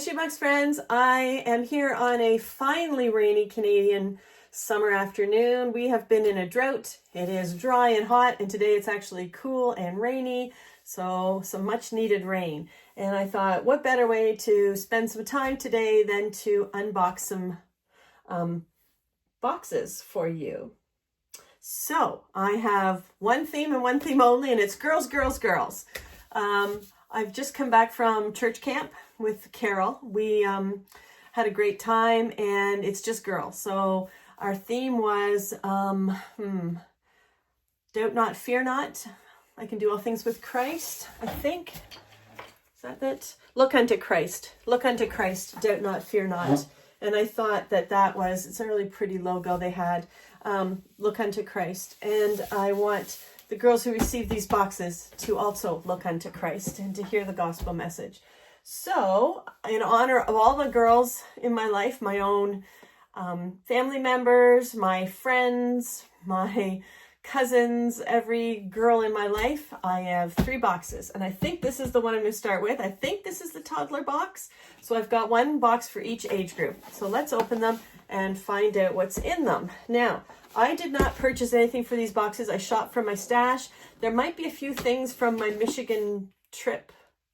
Shoebox friends, I am here on a finally rainy Canadian summer afternoon. We have been in a drought. It is dry and hot, and today it's actually cool and rainy, so some much needed rain. And I thought, what better way to spend some time today than to unbox some boxes for you. So I have one theme and one theme only, and it's girls, girls, girls. I've just come back from church camp with Carol. We had a great time, and it's just girls. So our theme was doubt not, fear not. I can do all things with Christ, I think. Is that it? Look unto Christ. Look unto Christ. Doubt not, fear not. And I thought that was, it's a really pretty logo they had. Look unto Christ. And I want the girls who receive these boxes to also look unto Christ and to hear the gospel message. So, in honor of all the girls in my life, my own family members, my friends, my cousins, every girl in my life, I have 3 boxes. And I think this is the one I'm going to start with. I think this is the toddler box. So I've got one box for each age group. So let's open them and find out what's in them. Now, I did not purchase anything for these boxes. I shopped from my stash. There might be a few things from my Michigan trip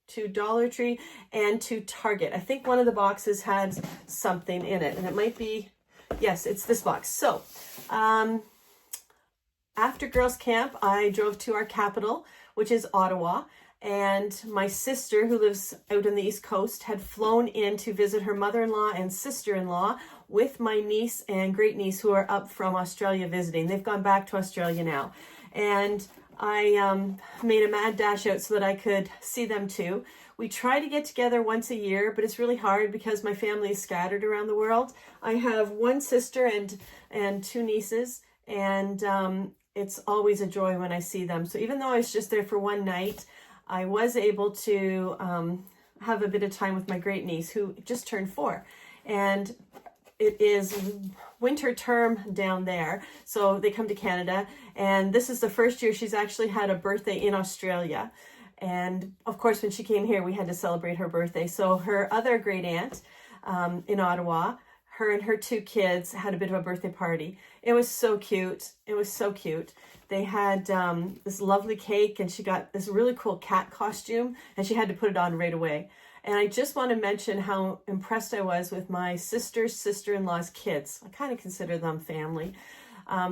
to Dollar Tree and to Target. I think one of the boxes had something in it, and it might be, yes, it's this box. So, after girls camp, I drove to our capital, which is Ottawa, and my sister, who lives out on the East Coast, had flown in to visit her mother-in-law and sister-in-law with my niece and great niece, who are up from Australia visiting. They've gone back to Australia now. And I made a mad dash out so that I could see them too. We try to get together once a year, but it's really hard because my family is scattered around the world. I have one sister and 2 nieces, and it's always a joy when I see them. So even though I was just there for one night, I was able to have a bit of time with my great niece, who just turned 4. And it is winter term down there, so they come to Canada, and this is the first year she's actually had a birthday in Australia. And of course, when she came here, we had to celebrate her birthday. So her other great aunt in Ottawa, her and her 2 kids had a bit of a birthday party. It was so cute. It was so cute. They had this lovely cake, and she got this really cool cat costume, and she had to put it on right away. And I just want to mention how impressed I was with my sister's sister-in-law's kids. I kind of consider them family.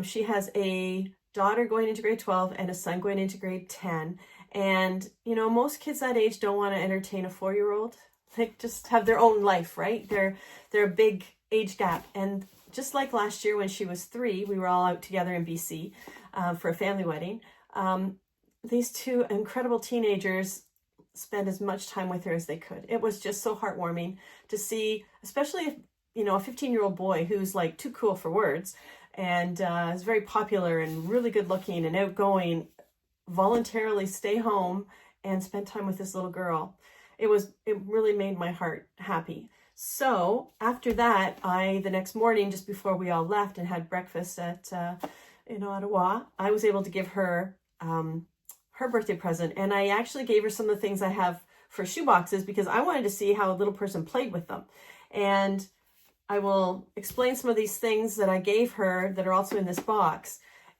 She has a daughter going into grade 12 and a son going into grade 10. And, you know, most kids that age don't want to entertain a 4-year-old. They just have their own life, right? They're a big age gap. And just like last year when she was 3, we were all out together in BC for a family wedding. These 2 incredible teenagers spend as much time with her as they could. It was just so heartwarming to see, especially if, you know, a 15-year-old boy who's like too cool for words and is very popular and really good looking and outgoing, voluntarily stay home and spend time with this little girl. It really made my heart happy. So after that, the next morning, just before we all left and had breakfast in Ottawa, I was able to give her her birthday present. And I actually gave her some of the things I have for shoe boxes because I wanted to see how a little person played with them. And I will explain some of these things that I gave her that are also in this box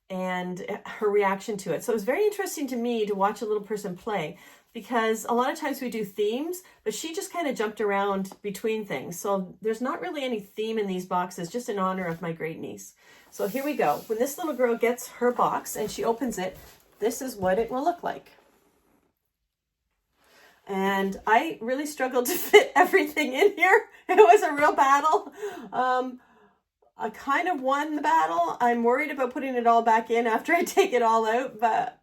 and her reaction to it. So it was very interesting to me to watch a little person play, because a lot of times we do themes, but she just kind of jumped around between things. So there's not really any theme in these boxes, just in honor of my great niece. So here we go. When this little girl gets her box and she opens it, this is what it will look like. And I really struggled to fit everything in here. It was a real battle. I kind of won the battle. I'm worried about putting it all back in after I take it all out, but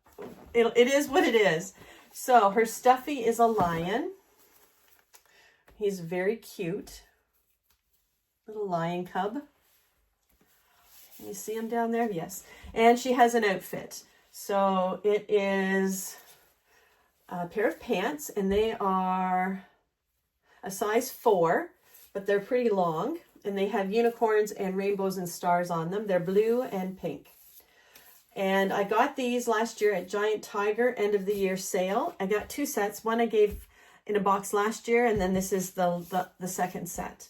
it is what it is. So her stuffy is a lion. He's very cute. Little lion cub. Can you see him down there? Yes. And she has an outfit. So it is a pair of pants, and they are a size 4, but they're pretty long, and they have unicorns and rainbows and stars on them. They're blue and pink. And I got these last year at Giant Tiger end of the year sale. I got 2 sets. One I gave in a box last year, and then this is the second set.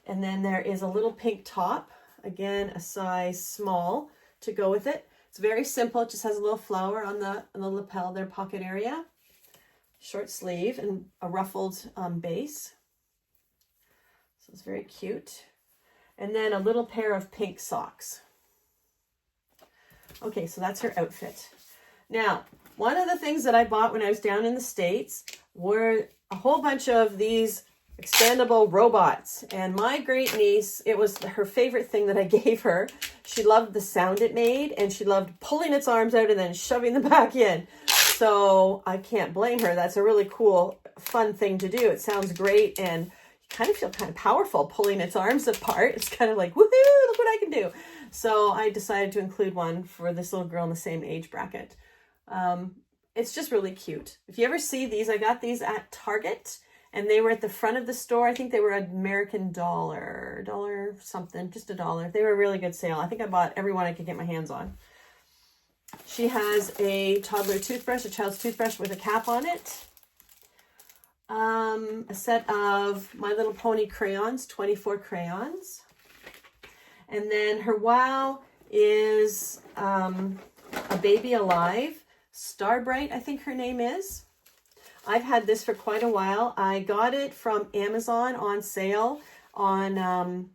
And then there is a little pink top, again, a size small to go with it. It's very simple. It just has a little flower on the lapel, their pocket area, short sleeve, and a ruffled base. So it's very cute. And then a little pair of pink socks. Okay, so that's her outfit. Now, one of the things that I bought when I was down in the States were a whole bunch of these expandable robots. And my great niece, it was her favorite thing that I gave her. She loved the sound it made, and she loved pulling its arms out and then shoving them back in. So I can't blame her. That's a really cool, fun thing to do. It sounds great, and you kind of feel kind of powerful pulling its arms apart. It's kind of like, woohoo, look what I can do. So I decided to include one for this little girl in the same age bracket. It's just really cute. If you ever see these, I got these at Target, and they were at the front of the store. I think they were American dollar something, just $1. They were a really good sale. I think I bought every one I could get my hands on. She has a toddler toothbrush, a child's toothbrush with a cap on it. A set of My Little Pony crayons, 24 crayons. And then her wow is a Baby Alive. Starbright, I think her name is. I've had this for quite a while. I got it from Amazon on sale on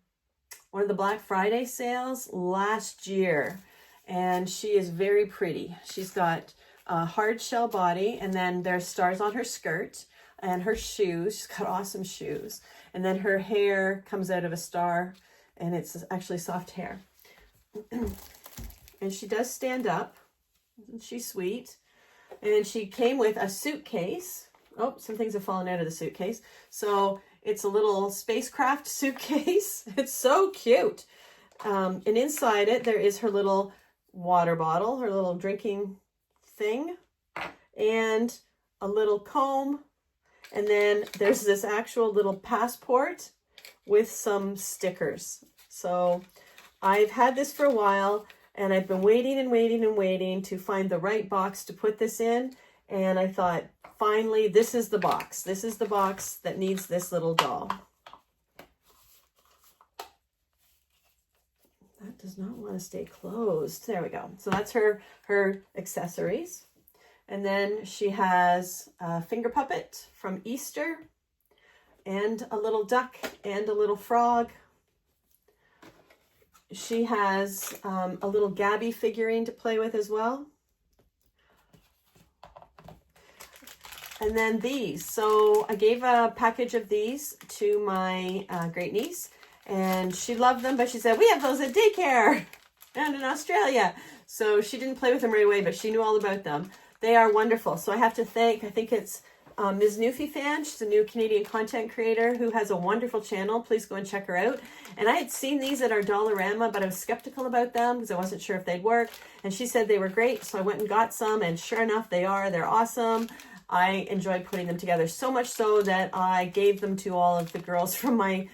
one of the Black Friday sales last year. And she is very pretty. She's got a hard shell body, and then there's stars on her skirt and her shoes. She's got awesome shoes. And then her hair comes out of a star, and it's actually soft hair. And she does stand up. She's sweet. And she came with a suitcase. Oh, some things have fallen out of the suitcase. So it's a little spacecraft suitcase. It's so cute. And inside it, there is her little water bottle, her little drinking thing, and a little comb. And then there's this actual little passport with some stickers. So I've had this for a while, and I've been waiting and waiting and waiting to find the right box to put this in. And I thought, finally, this is the box. This is the box that needs this little doll. That does not want to stay closed. There we go. So that's her accessories. And then she has a finger puppet from Easter, and a little duck and a little frog. She has a little Gabby figurine to play with as well. And then these. So I gave a package of these to my great niece, and she loved them, but she said, we have those at daycare and in Australia. So she didn't play with them right away, but she knew all about them. They are wonderful. So I have to thank, I think it's Mrs.NewfieFan. She's a new Canadian content creator who has a wonderful channel. Please go and check her out. And I had seen these at our Dollarama, but I was skeptical about them because I wasn't sure if they'd work. And she said they were great, so I went and got some, and sure enough, they are. They're awesome. I enjoyed putting them together, so much so that I gave them to all of the girls from my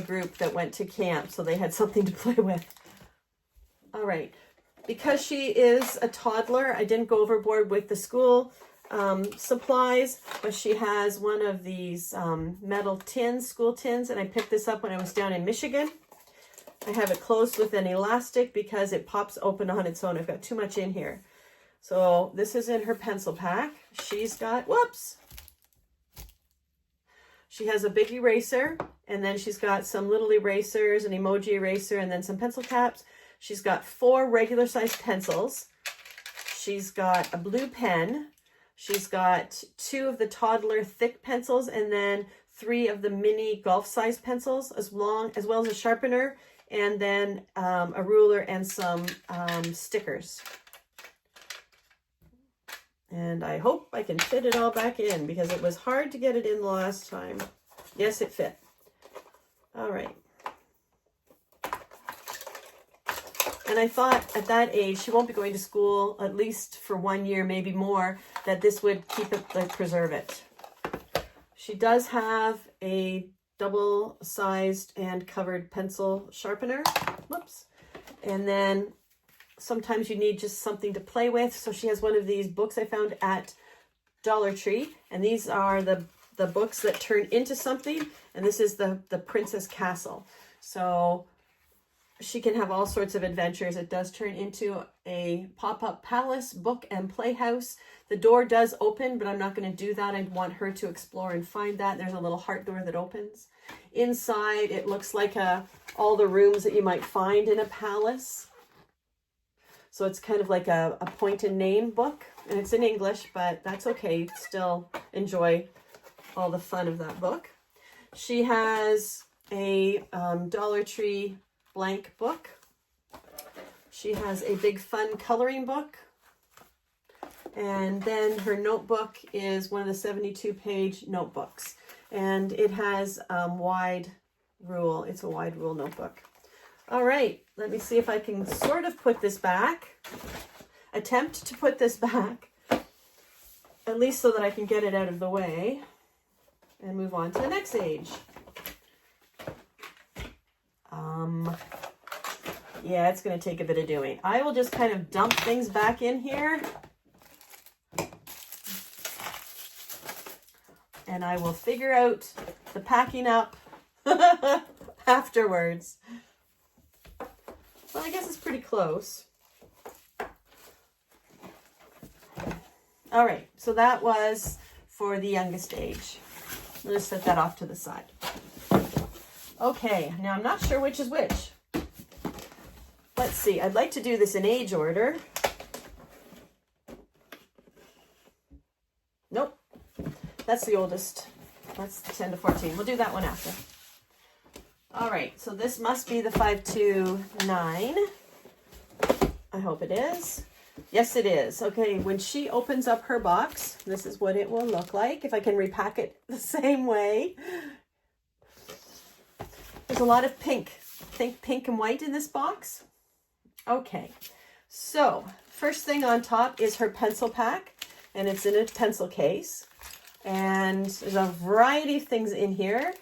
group that went to camp, so they had something to play with. All right. Because she is a toddler, I didn't go overboard with the school supplies, but she has one of these metal tins, school tins, and I picked this up when I was down in Michigan. I have it closed with an elastic because it pops open on its own. I've got too much in here. So this is in her pencil pack. She's got, whoops! She has a big eraser, and then she's got some little erasers, an emoji eraser, and then some pencil caps. She's got 4 regular sized pencils. She's got a blue pen. She's got 2 of the toddler thick pencils, and then 3 of the mini golf sized pencils, as well as a sharpener, and then a ruler and some stickers. And I hope I can fit it all back in because it was hard to get it in the last time. Yes, it fit. All right. And I thought at that age, she won't be going to school at least for 1 year, maybe more, that this would keep it, like, preserve it. She does have a double-sized and covered pencil sharpener. Whoops. And then sometimes you need just something to play with. So she has one of these books I found at Dollar Tree. And these are the the books that turn into something, and this is the Princess Castle. So she can have all sorts of adventures. It does turn into a pop-up palace, book and playhouse. The door does open, but I'm not going to do that. I want her to explore and find that. There's a little heart door that opens. Inside, it looks like all the rooms that you might find in a palace. So it's kind of like a point and name book, and it's in English, but that's okay. You can still enjoy all the fun of that book. She has a Dollar Tree blank book. She has a big fun coloring book. And then her notebook is one of the 72-page notebooks. And it has wide rule. It's a wide rule notebook. All right, let me see if I can sort of put this back. Attempt to put this back, at least so that I can get it out of the way and move on to the next age. Yeah, it's going to take a bit of doing. I will just kind of dump things back in here. And I will figure out the packing up afterwards. Well, I guess it's pretty close. All right, so that was for the youngest age. We'll just set that off to the side. Okay, now I'm not sure which is which. Let's see, I'd like to do this in age order. Nope, that's the oldest. That's 10 to 14. We'll do that one after. All right, so this must be the 5 to 9. I hope it is. Yes, it is. Okay, when she opens up her box, this is what it will look like, if I can repack it the same way. There's a lot of pink. Think pink and white in this box. Okay, so first thing on top is her pencil pack, and it's in a pencil case. And there's a variety of things in here.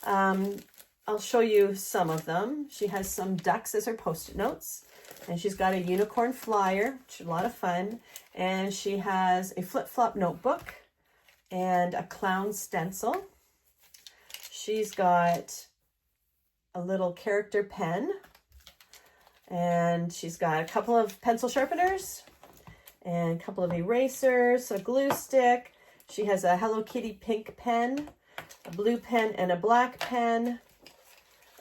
I'll show you some of them. She has some ducks as her post-it notes. And she's got a unicorn flyer, which is a lot of fun. And she has a flip-flop notebook and a clown stencil. She's got a little character pen. And she's got a couple of pencil sharpeners and a couple of erasers, a glue stick. She has a Hello Kitty pink pen, a blue pen, and a black pen.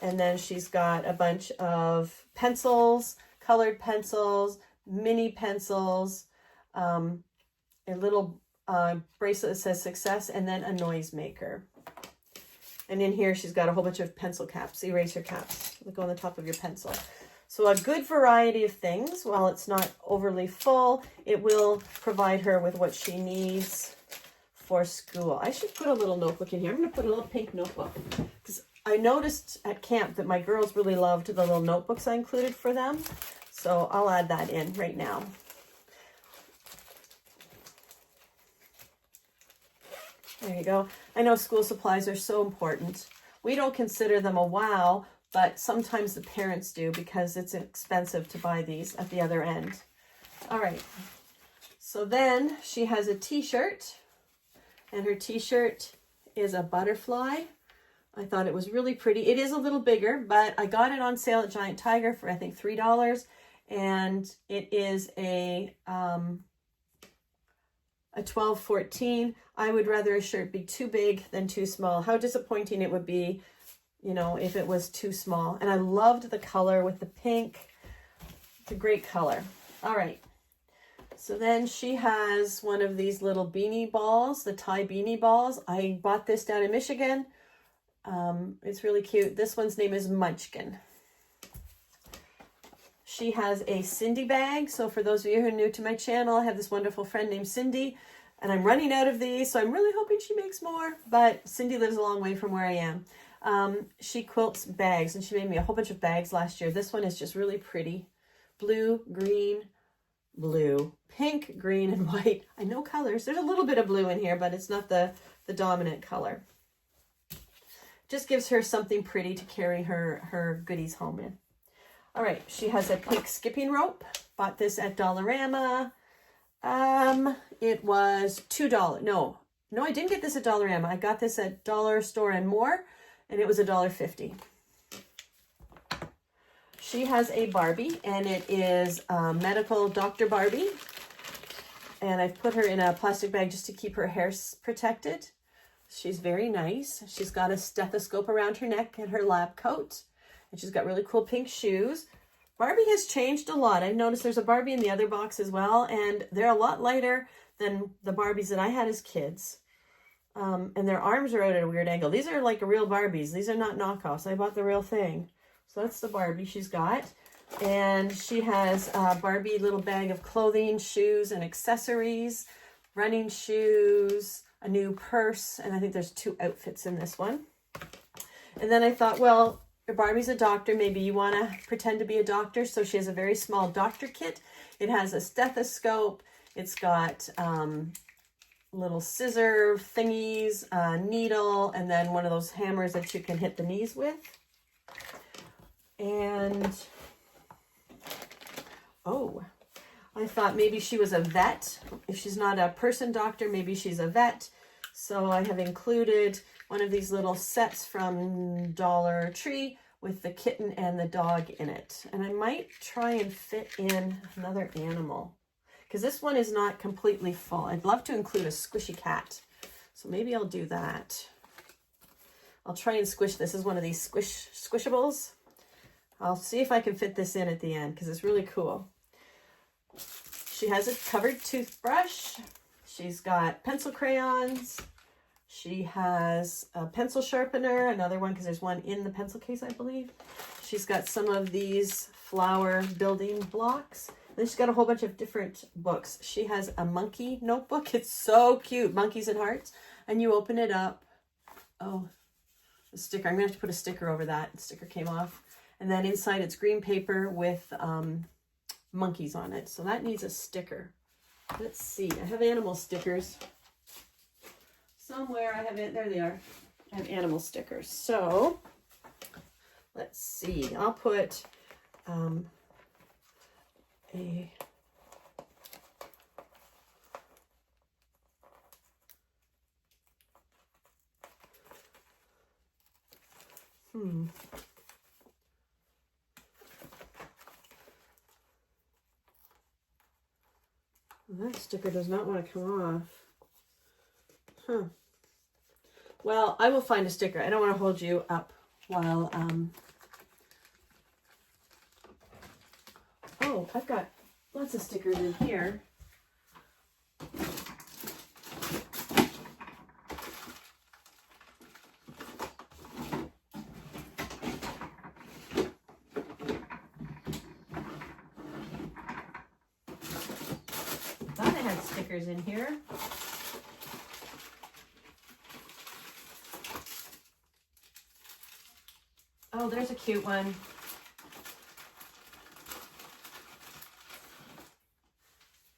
And then she's got a bunch of pencils, colored pencils, mini pencils, a little bracelet that says success, and then a noise maker. And in here, she's got a whole bunch of pencil caps, eraser caps that go on the top of your pencil. So a good variety of things. While it's not overly full, it will provide her with what she needs for school. I should put a little notebook in here. I'm going to put a little pink notebook because I noticed at camp that my girls really loved the little notebooks I included for them. So I'll add that in right now. There you go. I know school supplies are so important. We don't consider them a wow, but sometimes the parents do because it's expensive to buy these at the other end. All right. So then she has a t-shirt, and her t-shirt is a butterfly. I thought it was really pretty. It is a little bigger, but I got it on sale at Giant Tiger for I think $3, and it is a 12-14. I would rather a shirt be too big than too small. How disappointing it would be, you know, if it was too small. And I loved the color with the pink. It's a great color. All right. So then she has one of these little beanie balls, the tie beanie balls. I bought this down in Michigan. It's really cute. This one's name is Munchkin. She has a Cindy bag. So for those of you who are new to my channel, I have this wonderful friend named Cindy, and I'm running out of these, so I'm really hoping she makes more, but Cindy lives a long way from where I am. She quilts bags, and she made me a whole bunch of bags last year. This one is just really pretty. Blue, green, blue, pink, green, and white. I know colors. There's a little bit of blue in here, but it's not the dominant color. Just gives her something pretty to carry her goodies home in. All right, she has a pink skipping rope. Bought this at Dollarama. It was $2. No, No, I didn't get this at Dollarama. I got this at Dollar Store and More, and it was $1.50. She has a Barbie, and it is medical Dr. Barbie. And I've put her in a plastic bag just to keep her hair protected. She's very nice. She's got a stethoscope around her neck and her lab coat. And she's got really cool pink shoes. Barbie has changed a lot. I've noticed there's a Barbie in the other box as well, and they're a lot lighter than the Barbies that I had as kids. And their arms are out at a weird angle. These are like real Barbies. These are not knockoffs. I bought the real thing. So that's the Barbie she's got. And she has a Barbie little bag of clothing, shoes, and accessories, running shoes, a new purse, and I think there's 2 outfits in this one. And then I thought, well, Barbie's a doctor. Maybe you want to pretend to be a doctor. So she has a very small doctor kit. It has a stethoscope. It's got little scissor thingies, a needle, and then one of those hammers that you can hit the knees with. And, oh, I thought maybe she was a vet. If she's not a person doctor, maybe she's a vet. So I have included one of these little sets from Dollar Tree with the kitten and the dog in it. And I might try and fit in another animal, because this one is not completely full. I'd love to include a squishy cat. So maybe I'll do that. I'll try and squish this. This is one of these squishables. I'll see if I can fit this in at the end, because it's really cool. She has a covered toothbrush. She's got pencil crayons. She has a pencil sharpener, another one, because there's one in the pencil case, I believe. She's got some of these flower building blocks. Then she's got a whole bunch of different books. She has a monkey notebook. It's so cute, monkeys and hearts. And you open it up. Oh, the sticker. I'm going to have to put a sticker over that. The sticker came off. And then inside it's green paper with monkeys on it. So that needs a sticker. Let's see. I have animal stickers. Somewhere I have it. There they are. I have animal stickers. So let's see. I'll put that sticker does not want to come off. Huh. Well, I will find a sticker. I don't want to hold you up while, oh, I've got lots of stickers in here. Thought I had stickers in here. Oh, there's a cute one.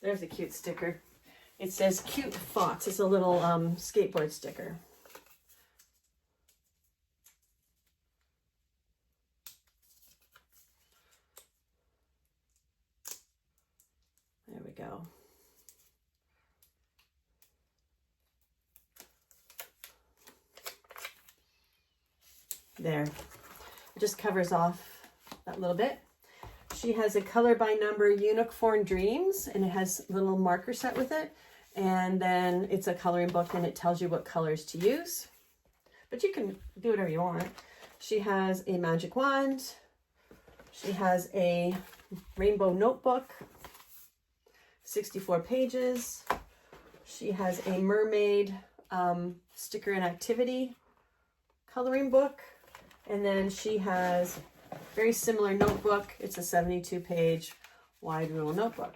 There's a cute sticker. It says Cute Fox. It's a little skateboard sticker. There we go. There. It just covers off that little bit. She has a color by number Unicorn Dreams, and it has a little marker set with it. And then it's a coloring book, and it tells you what colors to use. But you can do whatever you want. She has a magic wand. She has a rainbow notebook, 64 pages. She has a mermaid sticker and activity coloring book. And then she has a very similar notebook. It's a 72-page wide rule notebook.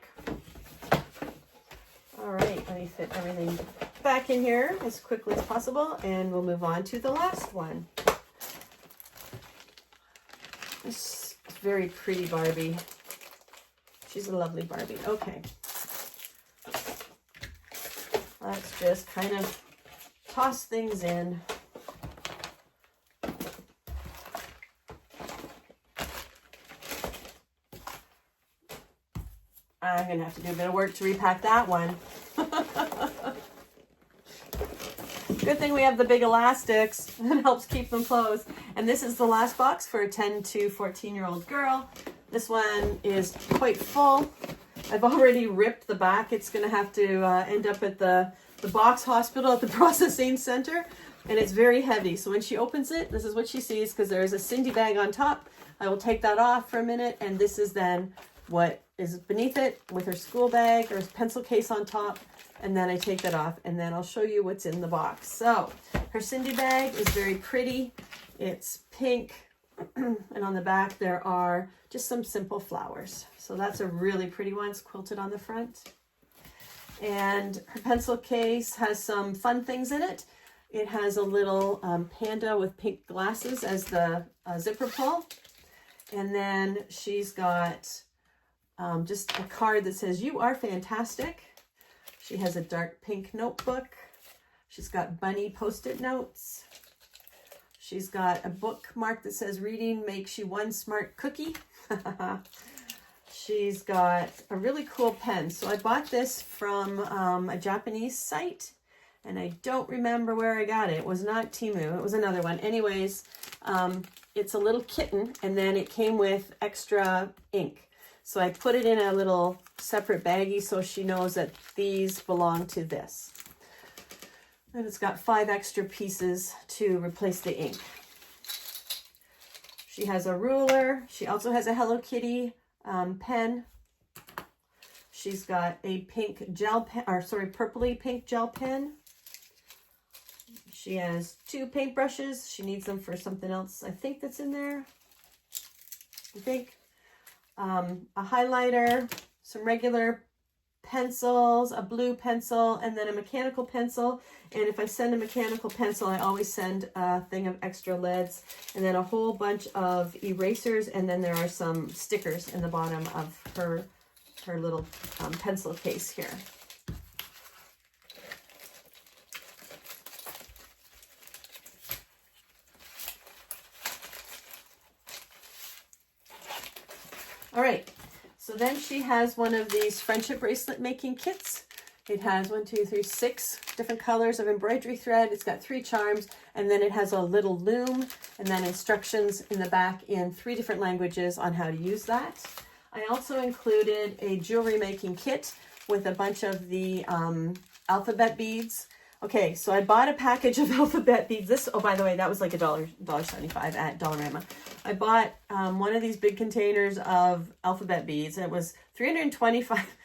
All right, let me fit everything back in here as quickly as possible, and we'll move on to the last one. This very pretty Barbie. She's a lovely Barbie. Okay. Let's just kind of toss things in. I'm going to have to do a bit of work to repack that one. Good thing we have the big elastics. It helps keep them closed. And this is the last box for a 10 to 14-year-old girl. This one is quite full. I've already ripped the back. It's going to have to end up at the box hospital at the processing center. And it's very heavy. So when she opens it, this is what she sees, because there is a Cindy bag on top. I will take that off for a minute. And this is then what is beneath it with her school bag or pencil case on top. And then I take that off, and then I'll show you what's in the box. So her Cindy bag is very pretty. It's pink, and on the back there are just some simple flowers. So that's a really pretty one. It's quilted on the front. And her pencil case has some fun things in it. It has a little panda with pink glasses as the zipper pull. And then she's got just a card that says, "You are fantastic." She has a dark pink notebook. She's got bunny post-it notes. She's got a bookmark that says, "Reading makes you one smart cookie." She's got a really cool pen. So I bought this from a Japanese site, and I don't remember where I got it. It was not Temu. It was another one. Anyways, it's a little kitten, and then it came with extra ink. So I put it in a little separate baggie so she knows that these belong to this. And it's got 5 extra pieces to replace the ink. She has a ruler. She also has a Hello Kitty pen. She's got a pink gel pen, or sorry, purpley pink gel pen. She has 2 paintbrushes. She needs them for something else, I think, that's in there. I think. A highlighter, some regular pencils, a blue pencil, and then a mechanical pencil. And if I send a mechanical pencil, I always send a thing of extra leads, and then a whole bunch of erasers, and then there are some stickers in the bottom of her little pencil case here. All right, so then she has one of these friendship bracelet making kits. It has 6 different colors of embroidery thread. It's got 3 charms, and then it has a little loom, and then instructions in the back in 3 different languages on how to use that. I also included a jewelry making kit with a bunch of the alphabet beads. Okay, so I bought a package of alphabet beads. This, oh, by the way, that was like $1.75 at Dollarama. I bought one of these big containers of alphabet beads, and it was 325,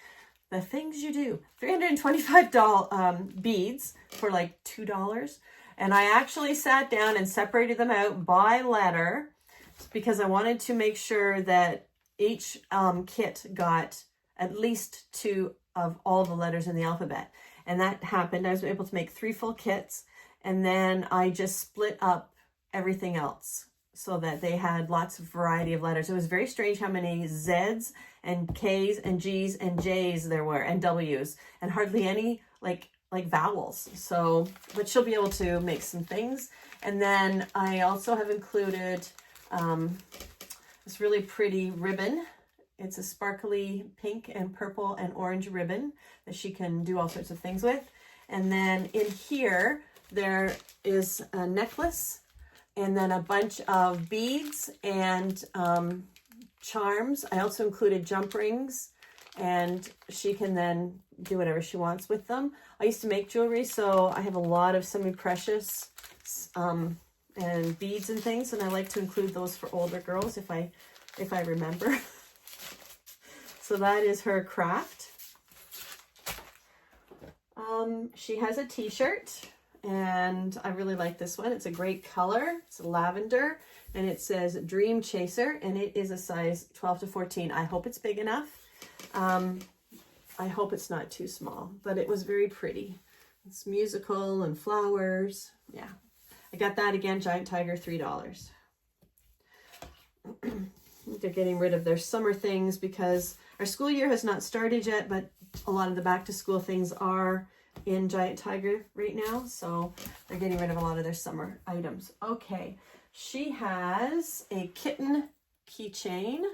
the things you do, 325 beads for like $2. And I actually sat down and separated them out by letter because I wanted to make sure that each kit got at least 2 of all the letters in the alphabet. And that happened. I was able to make 3 full kits, and then I just split up everything else so that they had lots of variety of letters. It was very strange how many Z's and K's and G's and J's there were, and W's, and hardly any like vowels. So, but she'll be able to make some things. And then I also have included this really pretty ribbon. It's a sparkly pink and purple and orange ribbon that she can do all sorts of things with. And then in here, there is a necklace, and then a bunch of beads and charms. I also included jump rings, and she can then do whatever she wants with them. I used to make jewelry, so I have a lot of semi-precious and beads and things, and I like to include those for older girls if I remember. So that is her craft. She has a t-shirt, and I really like this one. It's a great color. It's lavender, and it says Dream Chaser, and it is a size 12 to 14. I hope it's big enough. I hope it's not too small, but it was very pretty. It's musical and flowers. Yeah. I got that again, Giant Tiger, $3. They're getting rid of their summer things because our school year has not started yet, but a lot of the back to school things are in Giant Tiger right now. So they're getting rid of a lot of their summer items. Okay. She has a kitten keychain.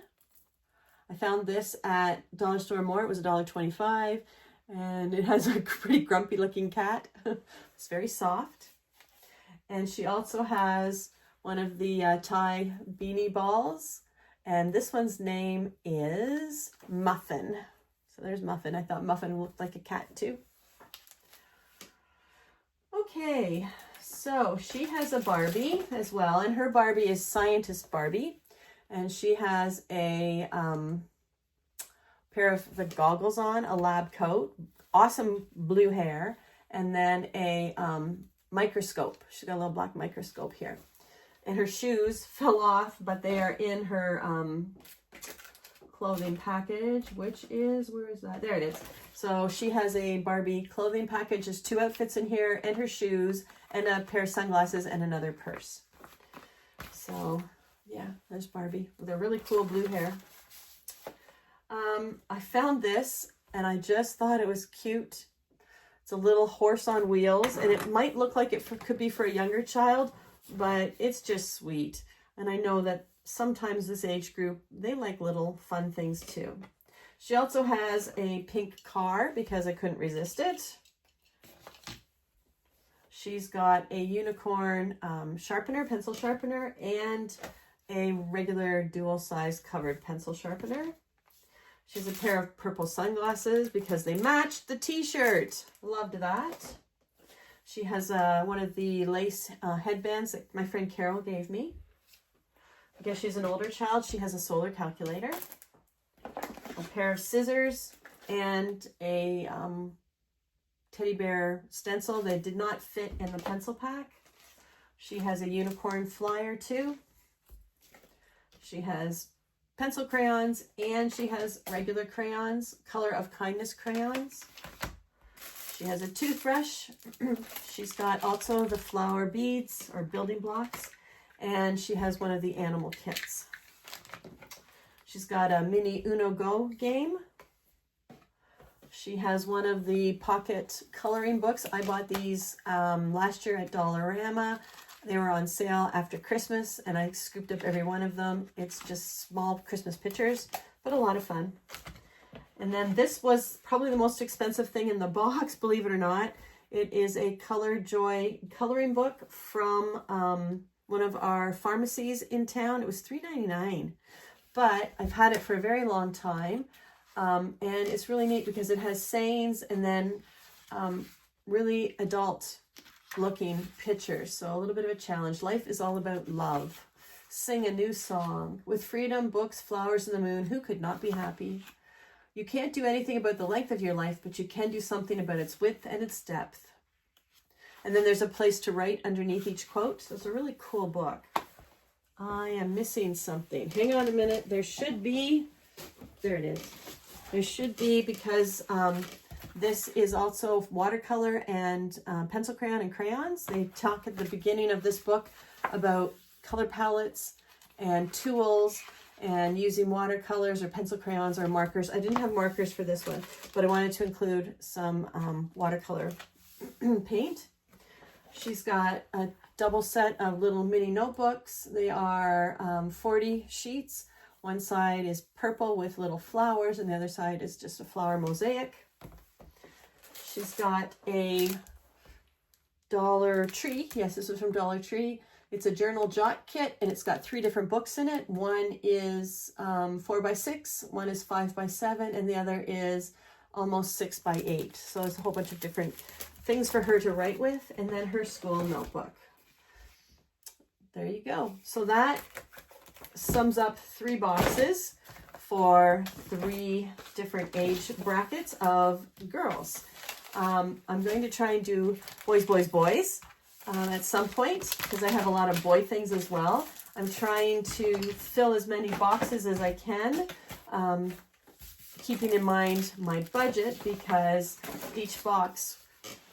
I found this at Dollar Store More. It was $1.25, and it has a pretty grumpy looking cat. It's very soft. And she also has one of the Thai beanie balls. And this one's name is Muffin. So there's Muffin. I thought Muffin looked like a cat too. Okay, so she has a Barbie as well. And her Barbie is Scientist Barbie. And she has a pair of the goggles on, a lab coat, awesome blue hair, and then a microscope. She's got a little black microscope here. And her shoes fell off, but they are in her clothing package, which is, where is that? There it is. So she has a Barbie clothing package. There's 2 outfits in here, and her shoes, and a pair of sunglasses, and another purse. So yeah, there's Barbie with a really cool blue hair. I found this, and I just thought it was cute. It's a little horse on wheels, and it might look like it could be for a younger child, but it's just sweet. And I know that sometimes this age group, they like little fun things too. She also has a pink car because I couldn't resist it. She's got a unicorn sharpener, pencil sharpener, and a regular dual-size covered pencil sharpener. She has a pair of purple sunglasses because they matched the t-shirt. Loved that. She has one of the lace headbands that my friend Carol gave me. I guess she's an older child. She has a solar calculator, a pair of scissors, and a teddy bear stencil. They did not fit in the pencil pack. She has a unicorn flyer too. She has pencil crayons, and she has regular crayons, Color of Kindness crayons. She has a toothbrush. She's got also the flower beads or building blocks, and she has one of the animal kits. She's got a mini Uno Go game. She has one of the pocket coloring books. I bought these last year at Dollarama. They were on sale after Christmas, and I scooped up every one of them. It's just small Christmas pictures, but a lot of fun. And then this was probably the most expensive thing in the box, believe it or not. It is a Color Joy coloring book from one of our pharmacies in town. It was $3.99, but I've had it for a very long time. And it's really neat because it has sayings and then really adult looking pictures. So a little bit of a challenge. Life is all about love. Sing a new song. With freedom, books, flowers, and the moon, who could not be happy? You can't do anything about the length of your life, but you can do something about its width and its depth. And then there's a place to write underneath each quote. So it's a really cool book. I am missing something. Hang on a minute. There should be, there it is. There should be, because this is also watercolor and pencil crayon and crayons. They talk at the beginning of this book about color palettes and tools and using watercolors or pencil crayons or markers. I didn't have markers for this one, but I wanted to include some watercolor paint. She's got a double set of little mini notebooks. They are 40 sheets. One side is purple with little flowers, and the other side is just a flower mosaic. She's got a Dollar Tree. Yes, this is from Dollar Tree. It's a journal jot kit, and it's got 3 different books in it. One is 4x6, one is 5x7, and the other is almost 6x8. So there's a whole bunch of different things for her to write with, and then her school notebook. There you go. So that sums up 3 boxes for 3 different age brackets of girls. I'm going to try and do boys, boys, boys at some point, because I have a lot of boy things as well. I'm trying to fill as many boxes as I can, keeping in mind my budget, because each box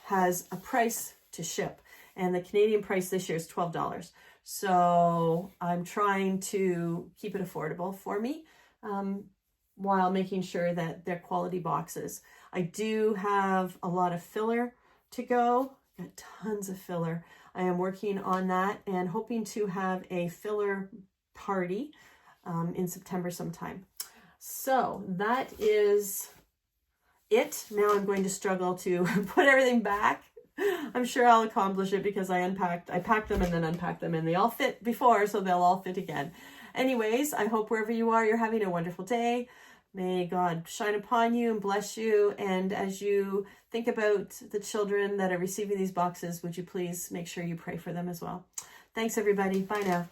has a price to ship, and the Canadian price this year is $12. So I'm trying to keep it affordable for me, while making sure that they're quality boxes. I do have a lot of filler to go. Got tons of filler. I am working on that and hoping to have a filler party in September sometime. So that is it. Now I'm going to struggle to put everything back I'm sure I'll accomplish it because I packed them and then unpacked them, and they all fit before, so they'll all fit again. Anyways, I hope wherever you are, you're having a wonderful day. May God shine upon you and bless you. And as you think about the children that are receiving these boxes, would you please make sure you pray for them as well. Thanks, everybody. Bye now.